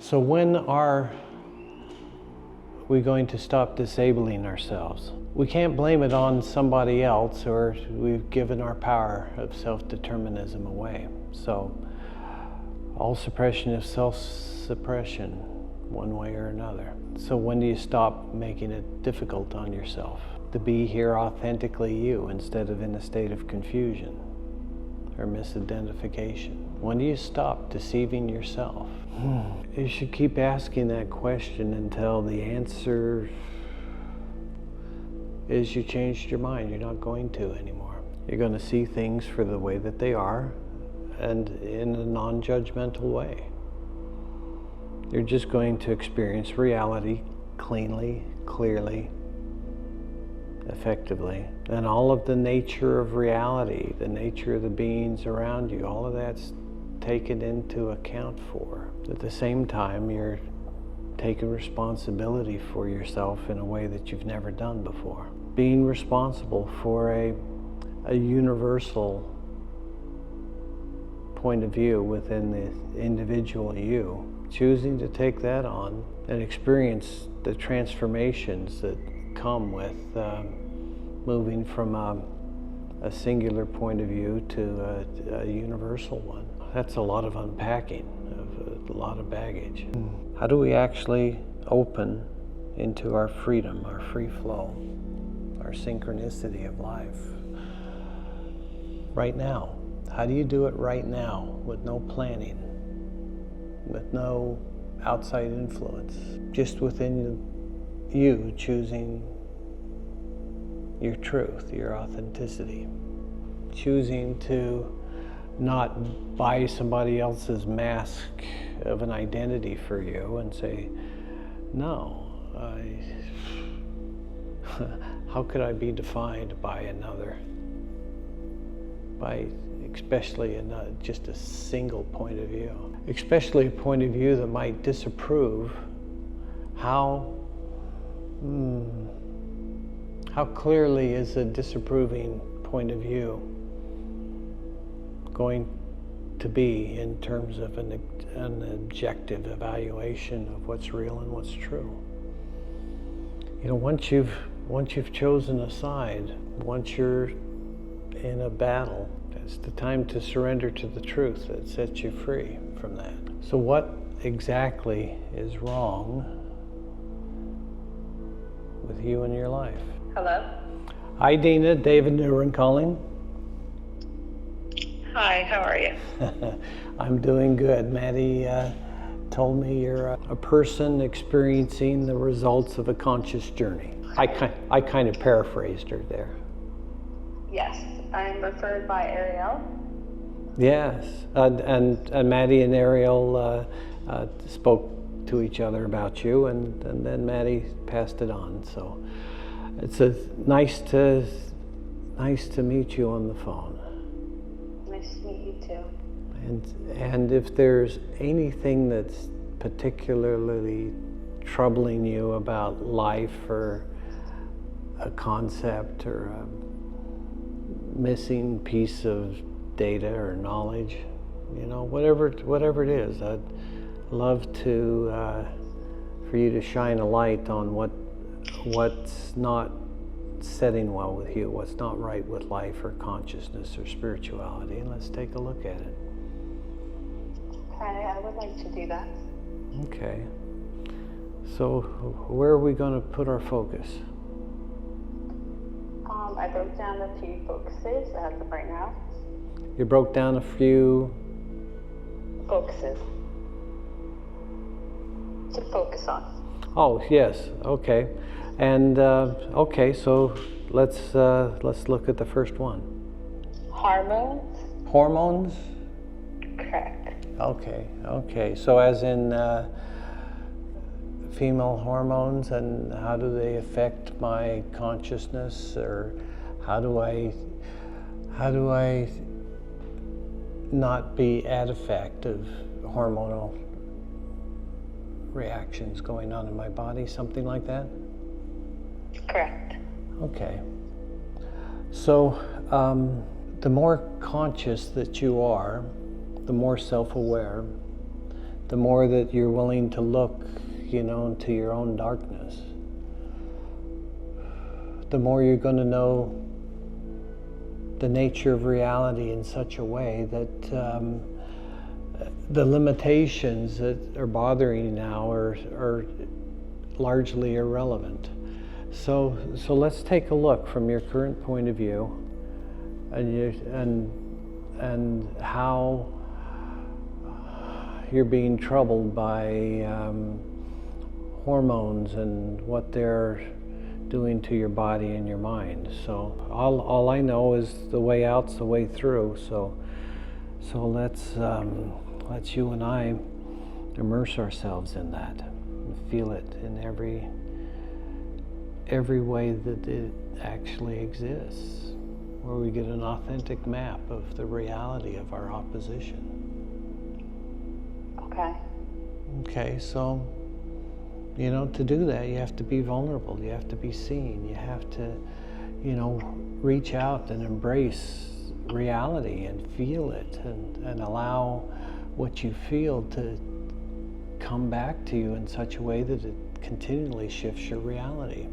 So when are we going to stop disabling ourselves? We can't blame it on somebody else, or we've given our power of self-determinism away. So all suppression is self-suppression, one way or another. So when do you stop making it difficult on yourself to be here authentically you instead of in a state of confusion or misidentification? When do you stop deceiving yourself? You should keep asking that question until the answer is you changed your mind. You're not going to anymore. You're going to see things for the way that they are and in a non-judgmental way. You're just going to experience reality cleanly, clearly, effectively. And all of the nature of reality, the nature of the beings around you, all of that's taken into account for. At the same time, you're taking responsibility for yourself in a way that you've never done before. Being responsible for a universal point of view within the individual you, choosing to take that on and experience the transformations that come with moving from a singular point of view to a universal one. That's a lot of unpacking, of a lot of baggage. How do we actually open into our freedom, our free flow, our synchronicity of life right now? How do you do it right now with no planning, with no outside influence, just within you choosing your truth, your authenticity, choosing to not buy somebody else's mask of an identity for you and say, no, how could I be defined by another? By especially in just a single point of view. Especially a point of view that might disapprove. How clearly is a disapproving point of view going to be in terms of an objective evaluation of what's real and what's true? You know, once you've chosen a side, once you're in a battle, it's the time to surrender to the truth that sets you free from that. So what exactly is wrong with you and your life? Hello? Hi, Dina. David Newren calling. Hi, how are you? I'm doing good. Maddie told me you're a person experiencing the results of a conscious journey. I kind of paraphrased her there. Yes, I'm referred by Ariel. Yes, and Maddie and Ariel spoke to each other about you, and then Maddie passed it on. So it's nice to meet you on the phone. Nice to meet you too. And if there's anything that's particularly troubling you about life, or a concept, or a missing piece of data or knowledge, you know, whatever it is, I'd love to for you to shine a light on what's not setting well with you, what's not right with life or consciousness or spirituality, and let's take a look at it. Okay, I would like to do that. Okay. So where are we going to put our focus? I broke down a few focuses as of right now. You broke down a few Focuses to focus on. Oh, yes. Okay. And okay, so let's look at the first one. Hormones? Hormones? Correct. Okay. So as in female hormones, and how do they affect my consciousness, or how do I not be at effect of hormonal reactions going on in my body, something like that? Correct. Okay. So the more conscious that you are, the more self-aware, the more that you're willing to look, into your own darkness, the more you're going to know the nature of reality in such a way that the limitations that are bothering you now are largely irrelevant. So let's take a look from your current point of view, and how you're being troubled by hormones and what they're doing to your body and your mind. So all I know is the way out's the way through. So let's you and I immerse ourselves in that, and feel it in every way that it actually exists, where we get an authentic map of the reality of our opposition. Okay, so to do that, you have to be vulnerable, you have to be seen, you have to reach out and embrace reality and feel it, and allow what you feel to come back to you in such a way that it continually shifts your reality,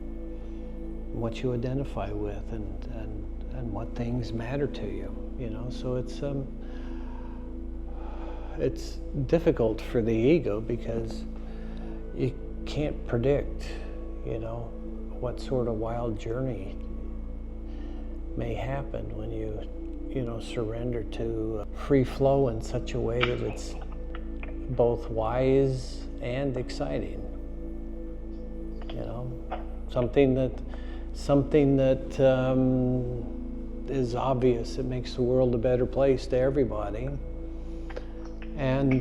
what you identify with, and what things matter to you. So it's difficult for the ego because you can't predict what sort of wild journey may happen when you surrender to free flow in such a way that it's both wise and exciting. Something that is obvious. It makes the world a better place to everybody, and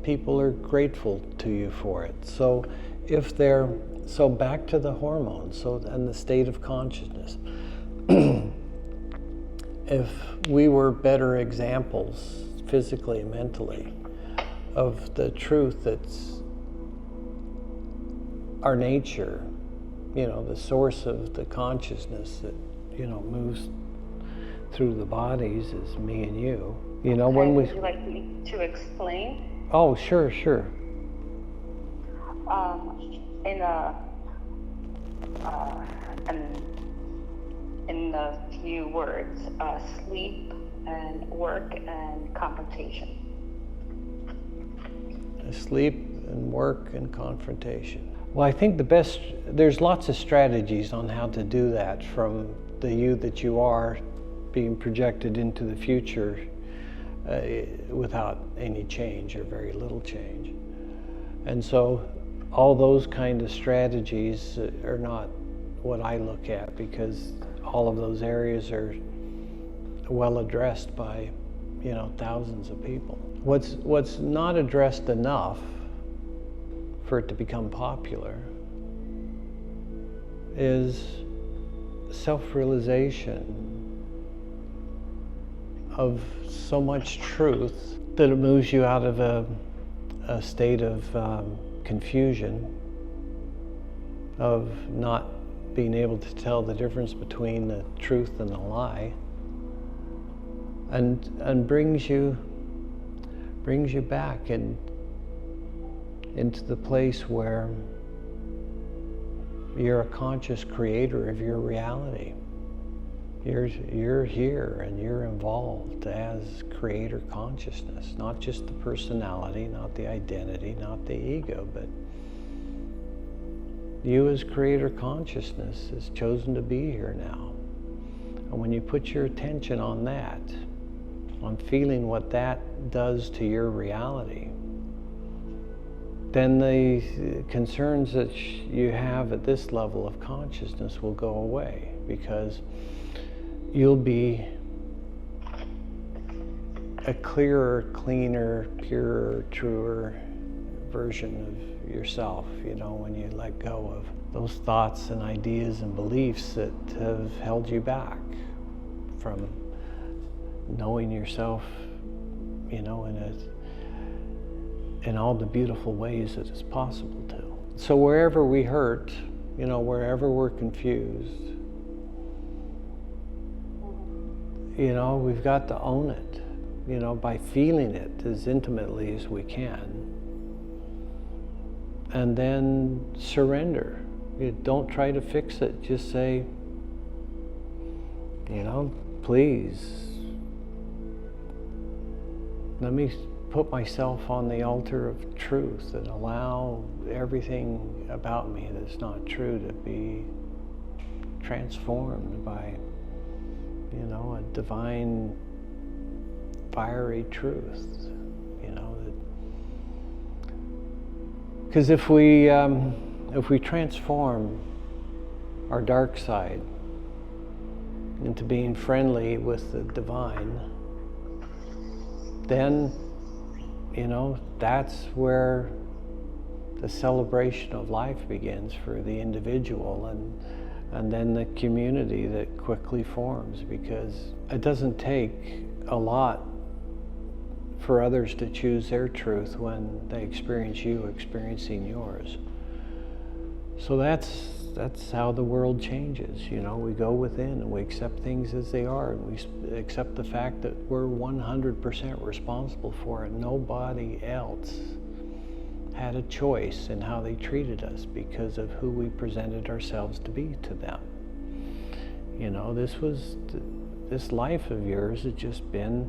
people are grateful to you for it. So back to the hormones, and the state of consciousness. If we were better examples, physically and mentally, of the truth that's our nature, the source of the consciousness that moves through the bodies is me and you. When we... Would you like me to explain? Oh, sure. In a few words, sleep and work and confrontation. Sleep and work and confrontation. Well, I think there's lots of strategies on how to do that, from the you that you are being projected into the future without any change or very little change. And so all those kind of strategies are not what I look at, because all of those areas are well addressed by thousands of people. What's not addressed enough for it to become popular is self-realization of so much truth that it moves you out of a state of confusion, of not being able to tell the difference between the truth and the lie, and brings you back into the place where you're a conscious creator of your reality. You're here and you're involved as creator consciousness, not just the personality, not the identity, not the ego, but you as creator consciousness has chosen to be here now. And when you put your attention on that, on feeling what that does to your reality, then the concerns that you have at this level of consciousness will go away, because you'll be a clearer, cleaner, purer, truer version of yourself, when you let go of those thoughts and ideas and beliefs that have held you back from knowing yourself, in all the beautiful ways that it's possible to. So wherever we hurt, wherever we're confused, we've got to own it. by feeling it as intimately as we can. And then surrender. You don't try to fix it, just say, please, let me put myself on the altar of truth and allow everything about me that's not true to be transformed by, a divine, fiery truth. Because if we transform our dark side into being friendly with the divine, then that's where the celebration of life begins for the individual, and then the community that quickly forms, because it doesn't take a lot for others to choose their truth when they experience you experiencing yours. So that's how the world changes. We go within and we accept things as they are, and we accept the fact that we're 100% responsible for it. Nobody else had a choice in how they treated us because of who we presented ourselves to be to them. This life of yours has just been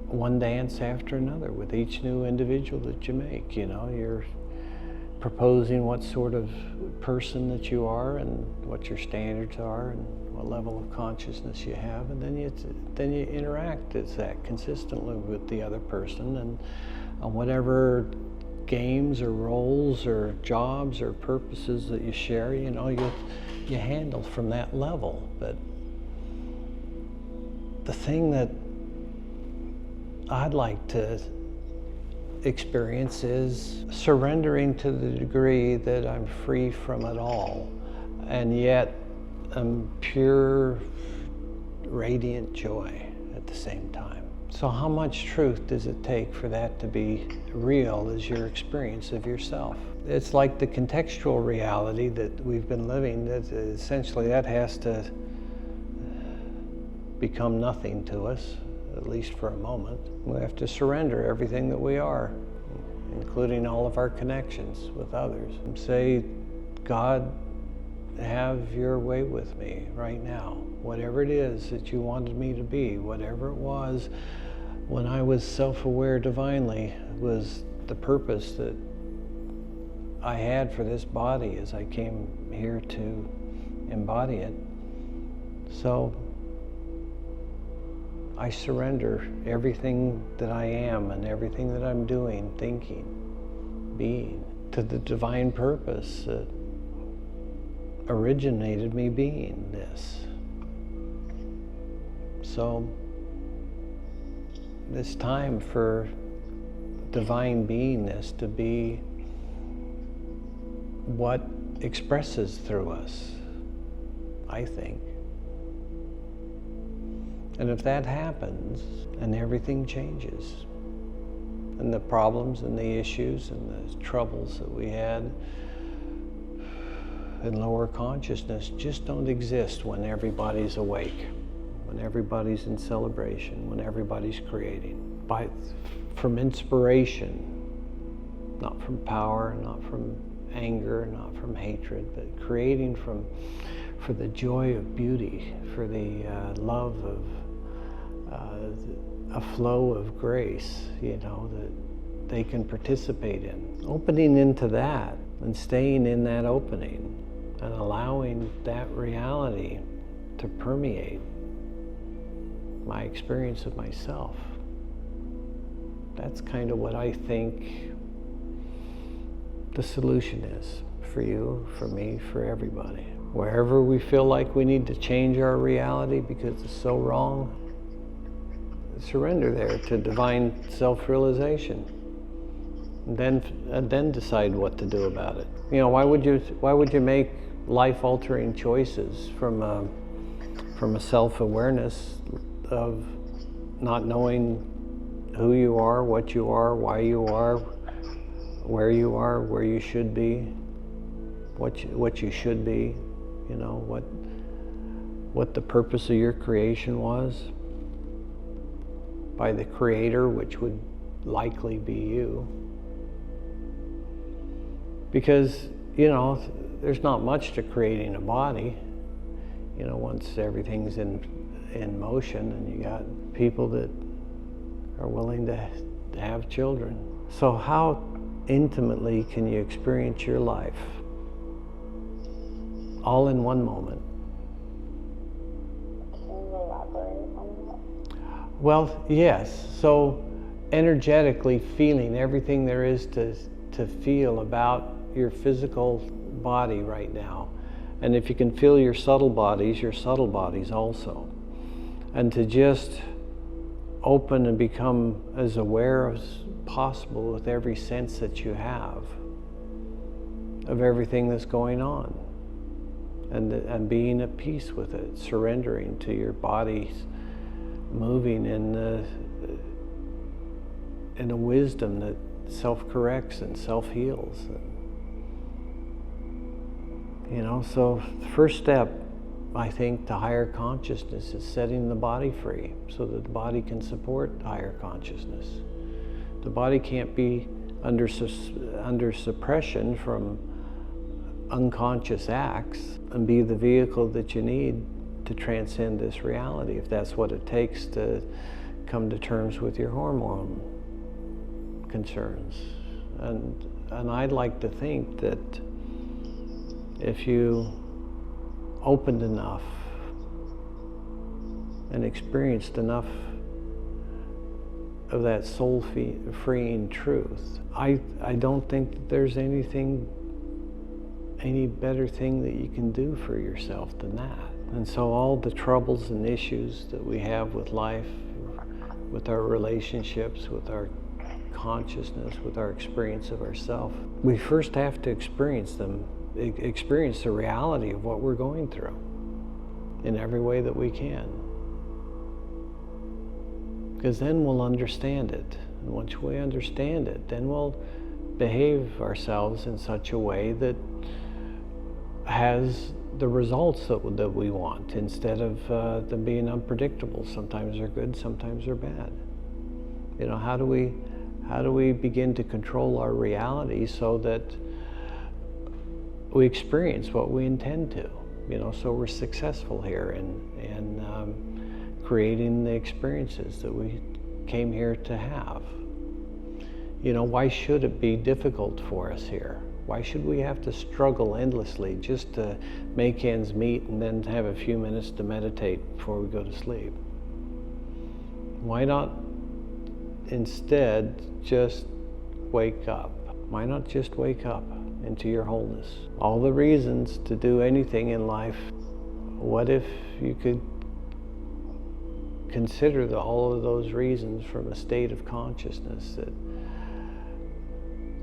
one dance after another with each new individual that you make. You're proposing what sort of person that you are and what your standards are and what level of consciousness you have, and then you interact as that consistently with the other person, and on whatever games or roles or jobs or purposes that you share, you handle from that level. But the thing that I'd like to experience is surrendering to the degree that I'm free from it all, and yet I'm pure, radiant joy at the same time. So how much truth does it take for that to be real as your experience of yourself? It's like the contextual reality that we've been living, that essentially that has to become nothing to us, at least for a moment. We have to surrender everything that we are, including all of our connections with others, and say, God, have your way with me right now. Whatever it is that you wanted me to be, whatever it was when I was self-aware divinely, was the purpose that I had for this body as I came here to embody it. So I surrender everything that I am and everything that I'm doing, thinking, being, to the divine purpose that originated me being this. So it's time for divine beingness to be what expresses through us, I think. And if that happens, and everything changes, and the problems and the issues and the troubles that we had in lower consciousness just don't exist when everybody's awake, when everybody's in celebration, when everybody's creating. From inspiration, not from power, not from anger, not from hatred, but creating for the joy of beauty, for the love of a flow of grace, that they can participate in. Opening into that and staying in that opening and allowing that reality to permeate my experience of myself. That's kind of what I think the solution is for you, for me, for everybody. Wherever we feel like we need to change our reality because it's so wrong, surrender there to divine self-realization, and then decide what to do about it. Why would you make life-altering choices from a self-awareness of not knowing who you are, what you are, why you are, where you should be, what you should be, what the purpose of your creation was? by the Creator, which would likely be you. Because, there's not much to creating a body. Once everything's in motion, and you got people that are willing to have children. So how intimately can you experience your life all in one moment? Can you elaborate on that? Well, yes. So energetically feeling everything there is to feel about your physical body right now. And if you can feel your subtle bodies also. And to just open and become as aware as possible with every sense that you have of everything that's going on. And being at peace with it, surrendering to your body moving in a wisdom that self-corrects and self-heals. So the first step, I think, to higher consciousness is setting the body free so that the body can support higher consciousness. The body can't be under suppression from unconscious acts and be the vehicle that you need to transcend this reality, if that's what it takes to come to terms with your hormone concerns. And I'd like to think that if you opened enough and experienced enough of that soul-freeing truth, I don't think that there's any better thing that you can do for yourself than that. And so all the troubles and issues that we have with life, with our relationships, with our consciousness, with our experience of ourself, we first have to experience them, experience the reality of what we're going through in every way that we can. Because then we'll understand it. And once we understand it, then we'll behave ourselves in such a way that has the results that we want, instead of them being unpredictable. Sometimes they're good, sometimes they're bad. How do we begin to control our reality so that we experience what we intend to, so we're successful here in creating the experiences that we came here to have. Why should it be difficult for us here? Why should we have to struggle endlessly just to make ends meet and then have a few minutes to meditate before we go to sleep? Why not instead just wake up? Why not just wake up into your wholeness? All the reasons to do anything in life, what if you could consider all of those reasons from a state of consciousness that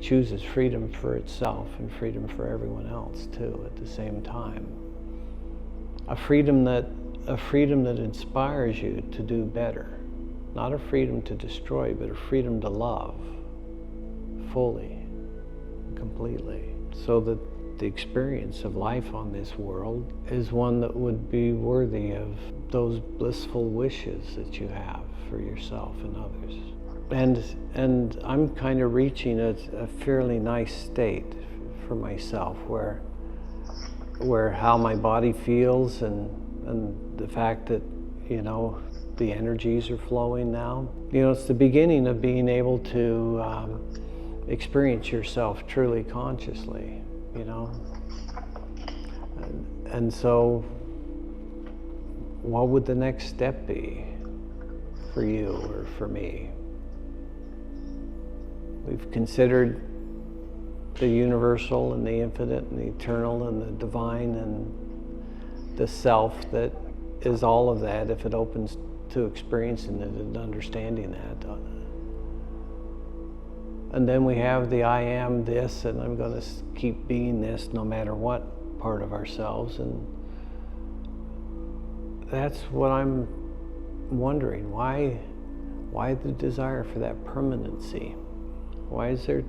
chooses freedom for itself and freedom for everyone else too at the same time. A freedom that inspires you to do better. Not a freedom to destroy, but a freedom to love fully, completely. So that the experience of life on this world is one that would be worthy of those blissful wishes that you have for yourself and others. And I'm kind of reaching a fairly nice state for myself where how my body feels and the fact that, the energies are flowing now. It's the beginning of being able to experience yourself truly consciously, And so what would the next step be for you or for me? We've considered the universal and the infinite and the eternal and the divine and the self that is all of that if it opens to experiencing it and understanding that. And then we have the I am this, and I'm going to keep being this no matter what part of ourselves. And that's what I'm wondering. Why the desire for that permanency? Why is there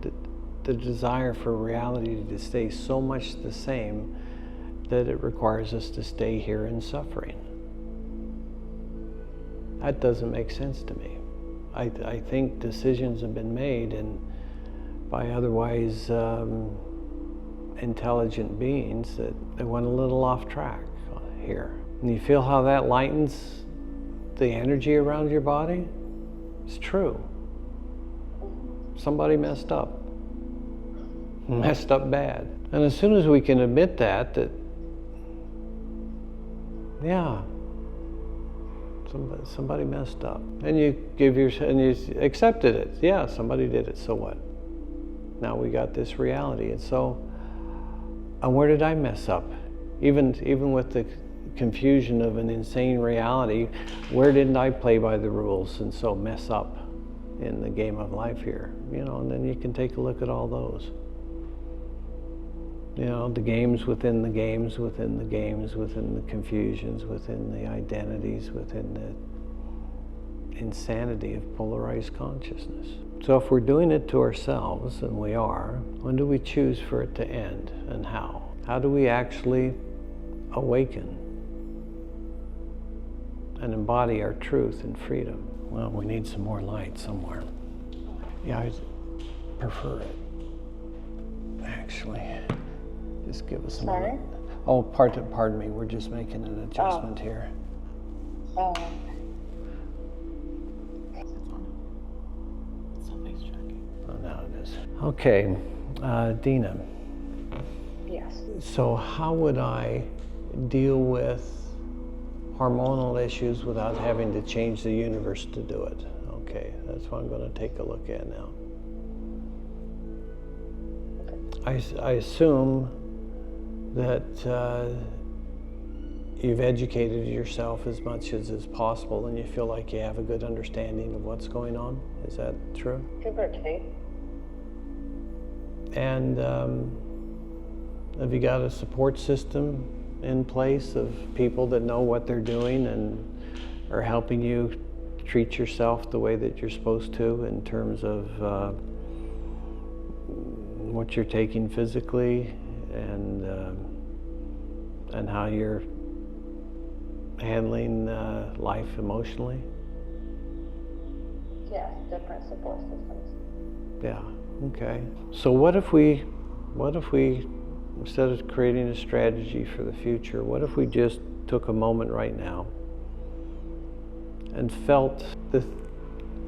the desire for reality to stay so much the same that it requires us to stay here in suffering? That doesn't make sense to me. I think decisions have been made and by otherwise intelligent beings that they went a little off track here. And you feel how that lightens the energy around your body? It's true. Somebody messed up. Messed up bad. And as soon as we can admit that yeah, somebody messed up. And you and you accepted it. Yeah, somebody did it, so what? Now we got this reality. And where did I mess up? Even with the confusion of an insane reality, where didn't I play by the rules and so mess up in the game of life here? And then you can take a look at all those. The games within the games, within the games, within the confusions, within the identities, within the insanity of polarized consciousness. So if we're doing it to ourselves, and we are, when do we choose for it to end, and how? How do we actually awaken and embody our truth and freedom? Well, we need some more light somewhere. Yeah, I prefer it, actually. Just give us a moment. Oh, pardon me, we're just making an adjustment here. Somebody's checking. Oh, now it is. Okay, Dina. Yes. So how would I deal with hormonal issues without having to change the universe to do it? Okay, that's what I'm going to take a look at now. I assume that you've educated yourself as much as is possible and you feel like you have a good understanding of what's going on. Is that true? Give or take. And have you got a support system in place of people that know what they're doing and are helping you treat yourself the way that you're supposed to in terms of what you're taking physically and how you're handling life emotionally? Yes, different support systems. Yeah, okay. So what if we, instead of creating a strategy for the future, what if we just took a moment right now and felt the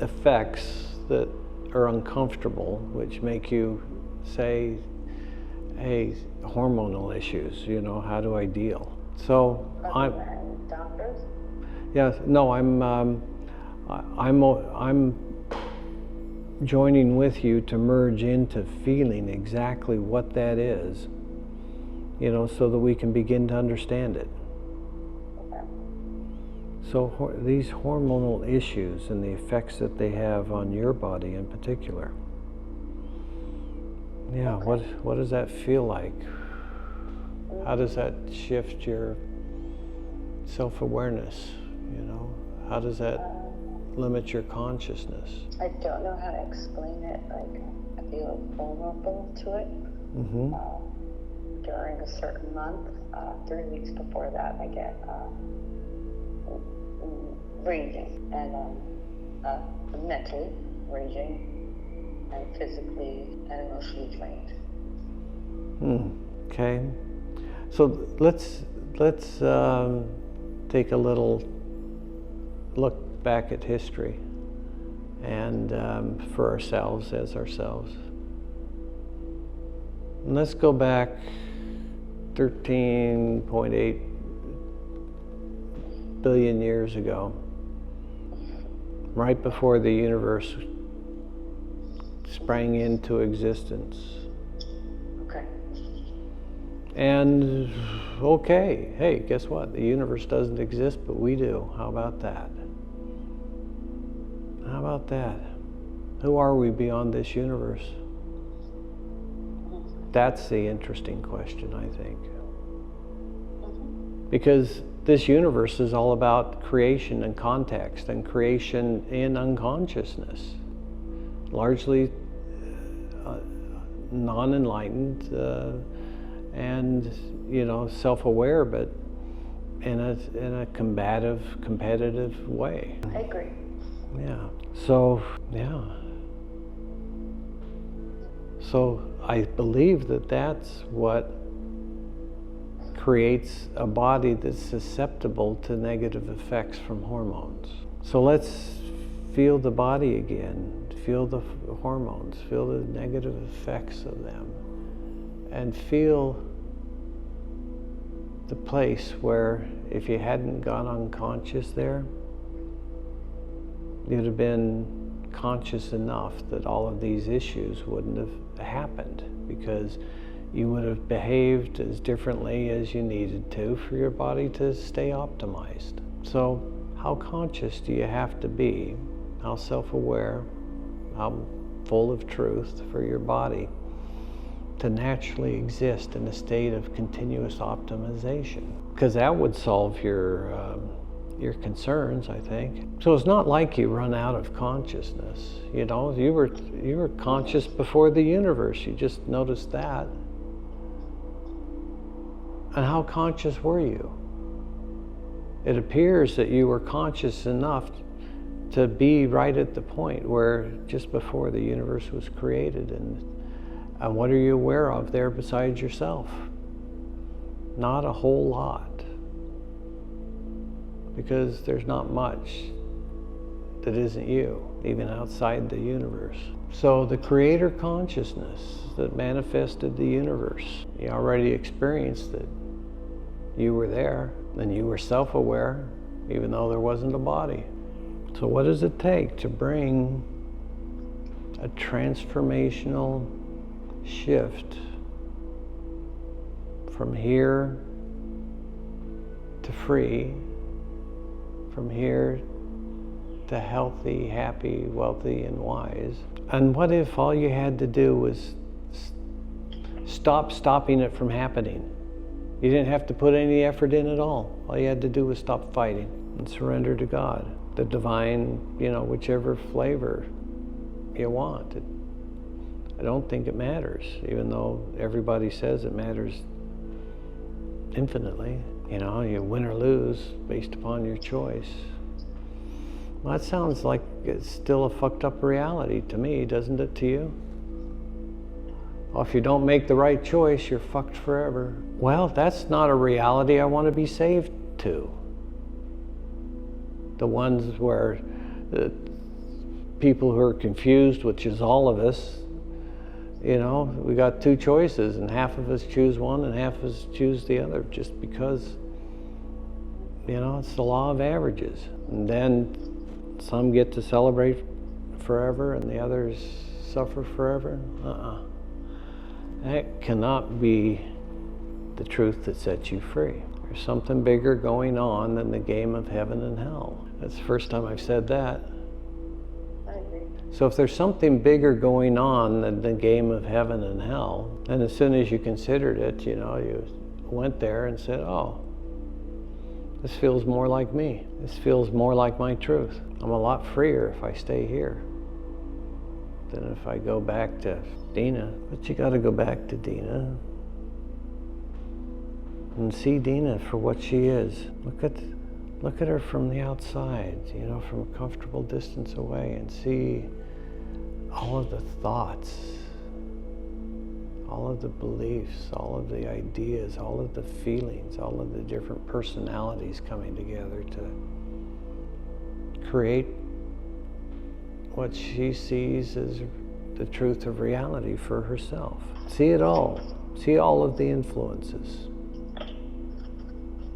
effects that are uncomfortable, which make you say, hey, hormonal issues, how do I deal? So I'm doctors? Yes, no, I'm joining with you to merge into feeling exactly what that is, so that we can begin to understand it. Okay. So these hormonal issues and the effects that they have on your body in particular. Yeah, Okay. what does that feel like? How does that shift your self-awareness, How does that limit your consciousness? I don't know how to explain it. Like, I feel vulnerable to it. Mm-hmm. During a certain month, 3 weeks before that, I get raging and mentally raging and physically and emotionally drained. Okay. So let's take a little look back at history and for ourselves as ourselves. And let's go back 13.8 billion years ago, right before the universe sprang into existence. Okay. And okay, hey, guess what? The universe doesn't exist, but we do. How about that? How about that? Who are we beyond this universe? That's the interesting question, I think. Because this universe is all about creation and context and creation in unconsciousness. Largely non-enlightened and self-aware, but in a combative, competitive way. I agree. Yeah. So, yeah. So I believe that that's what creates a body that's susceptible to negative effects from hormones. So let's feel the body again, feel the hormones, feel the negative effects of them, and feel the place where if you hadn't gone unconscious there, you'd have been conscious enough that all of these issues wouldn't have happened, because you would have behaved as differently as you needed to for your body to stay optimized. So how conscious do you have to be? How self-aware, how full of truth for your body to naturally exist in a state of continuous optimization? Because that would solve your concerns, I think. So it's not like you run out of consciousness. You know, you were conscious before the universe. You just noticed that. And how conscious were you? It appears that you were conscious enough to be right at the point where just before the universe was created. And what are you aware of there besides yourself? Not a whole lot. Because there's not much that isn't you, even outside the universe. So the creator consciousness that manifested the universe, you already experienced it. You were there, and you were self-aware, even though there wasn't a body. So what does it take to bring a transformational shift from here to free, from here to healthy, happy, wealthy, and wise? And what if all you had to do was stop stopping it from happening? You didn't have to put any effort in at all. All you had to do was stop fighting and surrender to God, the divine, whichever flavor you want. I don't think it matters, even though everybody says it matters infinitely. You win or lose based upon your choice. Well, that sounds like it's still a fucked up reality to me, doesn't it to you? Well, if you don't make the right choice, you're fucked forever. Well, that's not a reality I want to be saved to. The ones where the people who are confused, which is all of us, we got two choices, and half of us choose one and half of us choose the other, just because, it's the law of averages. And then some get to celebrate forever and the others suffer forever. That cannot be the truth that sets you free. There's something bigger going on than the game of heaven and hell. That's the first time I've said that. I agree. So if there's something bigger going on than the game of heaven and hell, and as soon as you considered it, you went there and said, oh, this feels more like me. This feels more like my truth. I'm a lot freer if I stay here than if I go back to Dina. But you got to go back to Dina and see Dina for what she is. Look at her from the outside, from a comfortable distance away, and see all of the thoughts, all of the beliefs, all of the ideas, all of the feelings, all of the different personalities coming together to create what she sees as the truth of reality for herself. See it all. See all of the influences,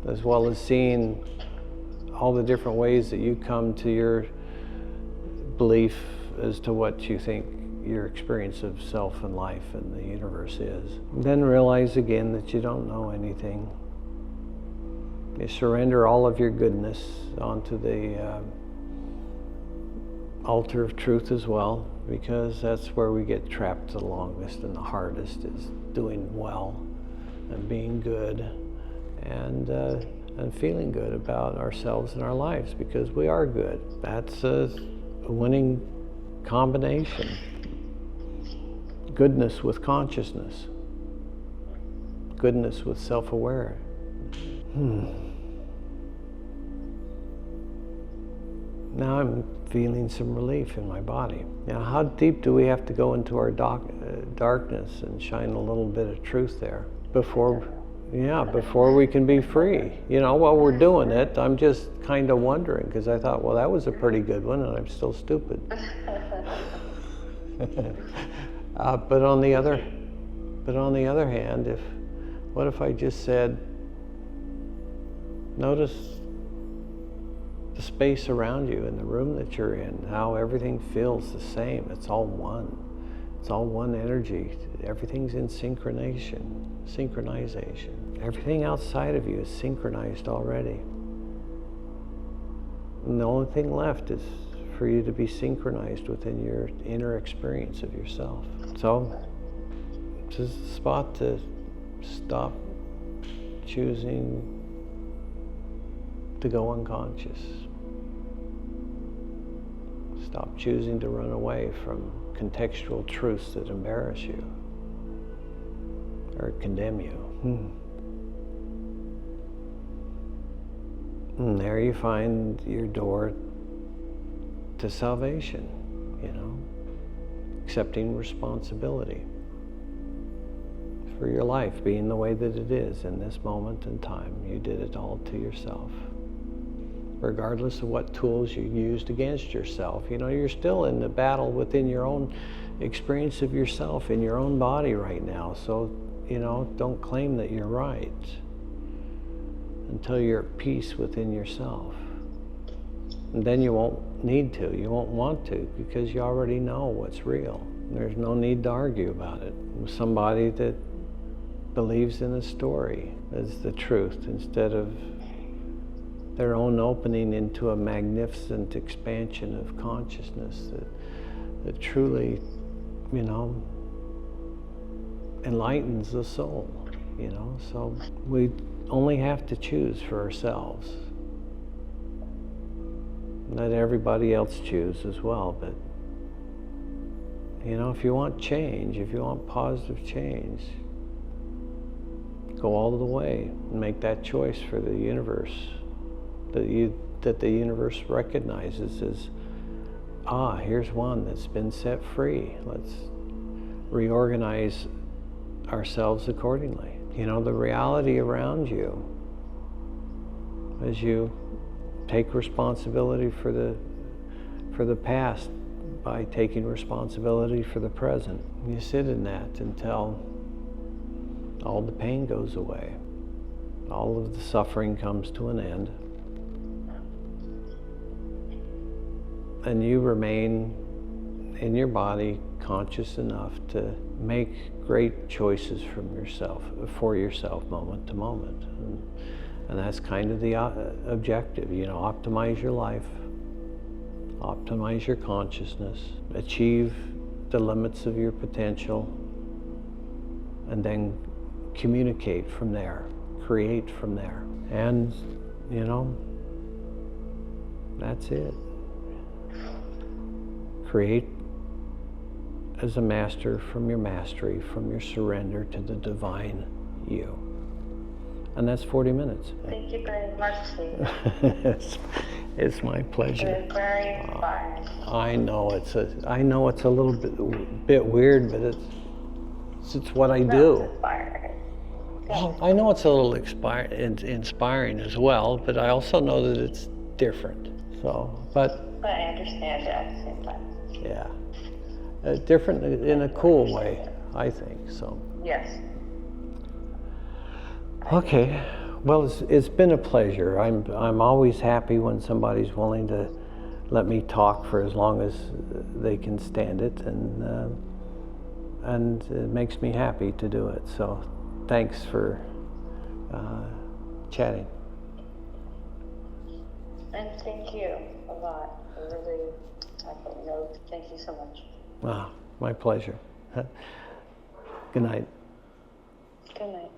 as well as seeing all the different ways that you come to your belief as to what you think your experience of self and life and the universe is. And then realize again that you don't know anything. You surrender all of your goodness onto the altar of truth as well, because that's where we get trapped the longest and the hardest, is doing well and being good and feeling good about ourselves and our lives, because we are good. That's a winning combination. Goodness with consciousness. Goodness with self-aware. Now I'm feeling some relief in my body. Now, how deep do we have to go into our darkness and shine a little bit of truth there before we can be free? While we're doing it, I'm just kind of wondering, because I thought, well, that was a pretty good one, and I'm still stupid. But on the other hand, what if I just said, notice the space around you in the room that you're in, how everything feels the same. It's all one. It's all one energy. Everything's in synchronization. Everything outside of you is synchronized already. And the only thing left is for you to be synchronized within your inner experience of yourself. So, this is the spot to stop choosing to go unconscious. Stop choosing to run away from contextual truths that embarrass you or condemn you. And there you find your door to salvation, accepting responsibility for your life being the way that it is in this moment in time. You did it all to yourself. Regardless of what tools you used against yourself, you're still in the battle within your own experience of yourself in your own body right now. So, don't claim that you're right until you're at peace within yourself. And then you won't need to, you won't want to, because you already know what's real. There's no need to argue about it with somebody that believes in a story as the truth instead of their own opening into a magnificent expansion of consciousness that truly, enlightens the soul, So we only have to choose for ourselves. Let everybody else choose as well, but if you want change, if you want positive change, go all the way and make that choice for the universe that the universe recognizes as, here's one that's been set free. Let's reorganize ourselves accordingly. The reality around you, as you take responsibility for the past by taking responsibility for the present. You sit in that until all the pain goes away. All of the suffering comes to an end. And you remain in your body conscious enough to make great choices for yourself moment to moment. And that's kind of the objective, optimize your life, optimize your consciousness, achieve the limits of your potential, and then communicate from there, create from there. And, that's it. Create as a master from your mastery, from your surrender to the divine you. And that's 40 minutes. Thank you very much, Steve. It's my pleasure. It's very inspiring. I know it's a little bit weird, but it's what I do. It's inspiring. Well, I know it's a little inspiring as well, but I also know that it's different. But I understand it at the same time. Yeah, different in a cool way, I think. So. Yes. Okay, well, it's been a pleasure. I'm always happy when somebody's willing to let me talk for as long as they can stand it, and it makes me happy to do it. So, thanks for chatting. And thank you a lot. Thank you so much. My pleasure. Good night. Good night.